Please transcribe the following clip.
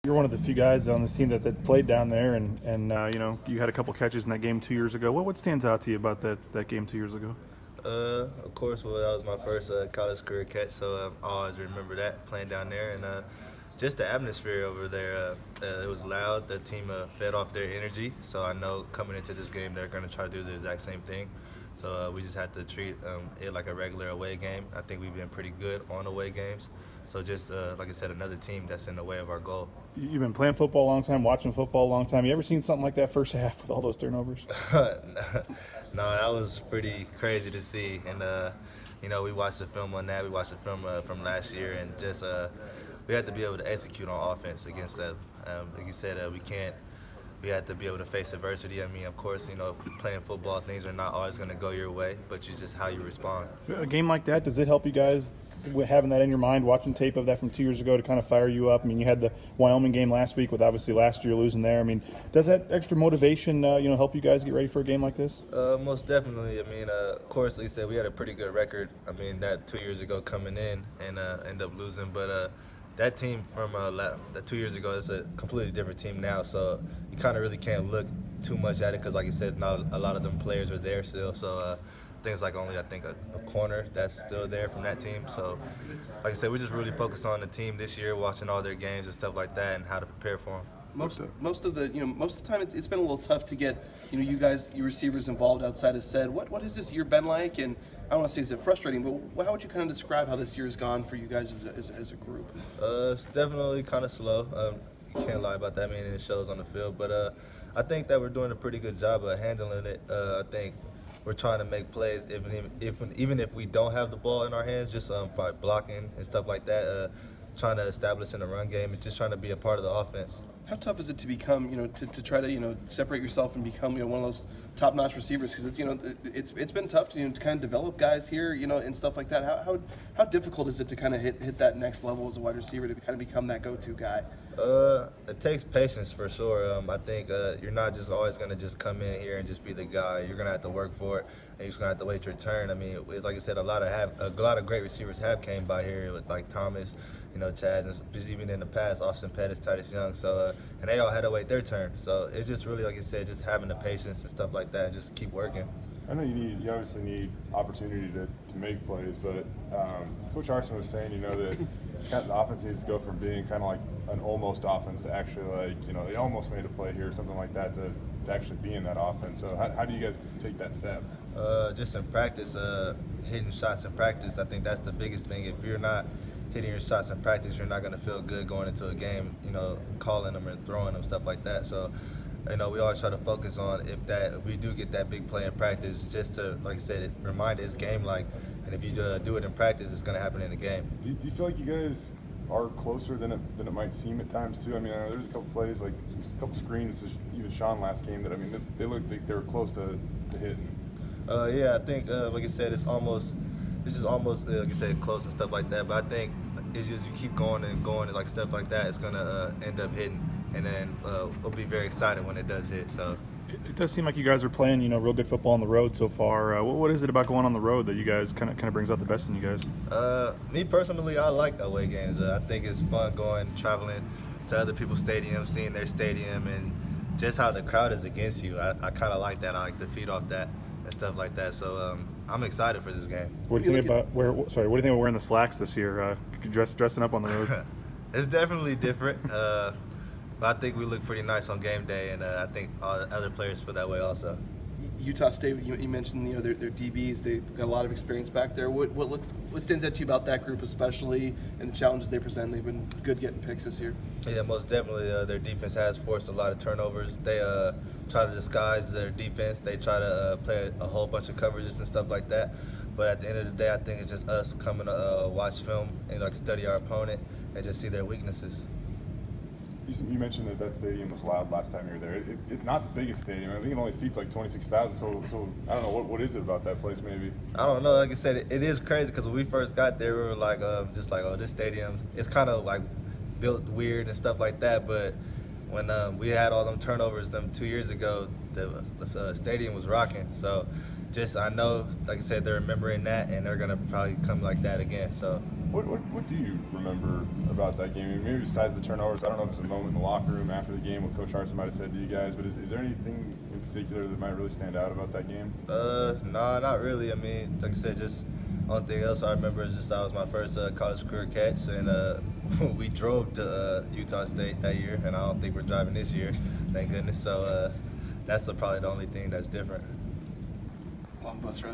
You're one of the few guys on this team that played down there, and you had a couple catches in that game 2 years ago. What stands out to you about that game 2 years ago? Of course, well, that was my first college career catch, so I always remember that playing down there. And just the atmosphere over there, it was loud. The team fed off their energy, so I know coming into this game they're going to try to do the exact same thing. So we just had to treat it like a regular away game. I think we've been pretty good on away games. So just, like I said, another team that's in the way of our goal. You've been playing football a long time, watching football a long time. You ever seen something like that first half with all those turnovers? No, that was pretty crazy to see. And, we watched the film on that. We watched the film from last year. And just we had to be able to execute on offense against that. Like you said, we had to be able to face adversity. I mean, of course, playing football, things are not always going to go your way, but it's just how you respond. A game like that, does it help you guys having that in your mind, watching tape of that from 2 years ago to kind of fire you up? I mean, you had the Wyoming game last week with obviously last year losing there. I mean, does that extra motivation, help you guys get ready for a game like this? Most definitely. I mean, of course, like you said, we had a pretty good record. I mean, that 2 years ago coming in and end up losing, but that team from that 2 years ago is a completely different team now, so you kind of really can't look too much at it because, like you said, not a lot of them players are there still. So things like only, I think, a corner that's still there from that team. So, like I said, we just really focus on the team this year, watching all their games and stuff like that, and how to prepare for them. Most of the time it's been a little tough to get you guys, your receivers involved outside of said. What has this year been like? And I don't want to say is it frustrating, but how would you kind of describe how this year has gone for you guys as a group? It's definitely kind of slow. You can't lie about that. I mean, it shows on the field, but I think that we're doing a pretty good job of handling it. I think we're trying to make plays even if we don't have the ball in our hands, just by blocking and stuff like that. Trying to establish in the run game and just trying to be a part of the offense. How tough is it to become, to try to, separate yourself and become, one of those top-notch receivers? Because it's been tough to kind of develop guys here, and stuff like that. How difficult is it to kind of hit that next level as a wide receiver to kind of become that go-to guy? It takes patience for sure. I think you're not just always going to just come in here and just be the guy. You're going to have to work for it, and you're just going to have to wait your turn. I mean, it's like I said, a lot of great receivers have came by here with like Thomas, Chaz, and just even in the past, Austin Pettis, Titus Young. So, and they all had to wait their turn. So it's just really, like you said, just having the patience and stuff like that, and just keep working. I know you obviously need opportunity to make plays, but Coach Arson was saying, that kind of the offense needs to go from being kind of like an almost offense to actually they almost made a play here, something like that, to actually be in that offense. So how do you guys take that step? Just in practice, hitting shots in practice. I think that's the biggest thing. If you're not hitting your shots in practice, you're not going to feel good going into a game, calling them and throwing them, stuff like that. So, we always try to focus on if we do get that big play in practice, just to, like I said, remind it's game-like. And if you do it in practice, it's going to happen in the game. Do you feel like you guys are closer than it might seem at times, too? I mean, there's a couple plays, like a couple screens, even Sean last game, that, they looked like they were close to hitting. Yeah, I think, like I said, this is almost, like I said, close and stuff like that. But I think it's just you keep going and going, and like stuff like that, it's going to end up hitting. And then we'll be very excited when it does hit. So it does seem like you guys are playing, real good football on the road so far. What is it about going on the road that you guys kind of brings out the best in you guys? Me personally, I like away games. I think it's fun traveling to other people's stadiums, seeing their stadium, and just how the crowd is against you. I kind of like that. I like to feed off that and stuff like that. So I'm excited for this game. What do you think about wearing the slacks this year? Dressing up on the road? It's definitely different. But I think we look pretty nice on game day, and I think all the other players feel that way also. Utah State, you mentioned their DBs. They've got a lot of experience back there. What stands out to you about that group, especially, and the challenges they present? They've been good getting picks this year. Yeah, most definitely. Their defense has forced a lot of turnovers. They try to disguise their defense. They try to play a whole bunch of coverages and stuff like that. But at the end of the day, I think it's just us coming to watch film and study our opponent and just see their weaknesses. You mentioned that stadium was loud last time you were there. It's not the biggest stadium. I think it only seats like 26,000. So I don't know, what is it about that place maybe? I don't know. Like I said, it is crazy because when we first got there, we were like, this stadium, it's kind of like built weird and stuff like that. But when we had all them turnovers 2 years ago, the stadium was rocking. So I know, like I said, they're remembering that, and they're gonna probably come like that again. So What do you remember about that game? I mean, maybe besides the turnovers, I don't know if it's a moment in the locker room after the game, what Coach Harsin might have said to you guys, but is there anything in particular that might really stand out about that game? Nah, not really. I mean, like I said, just only thing else I remember is just that was my first college career catch, and we drove to Utah State that year, and I don't think we're driving this year, thank goodness. So that's probably the only thing that's different. Long bus ride.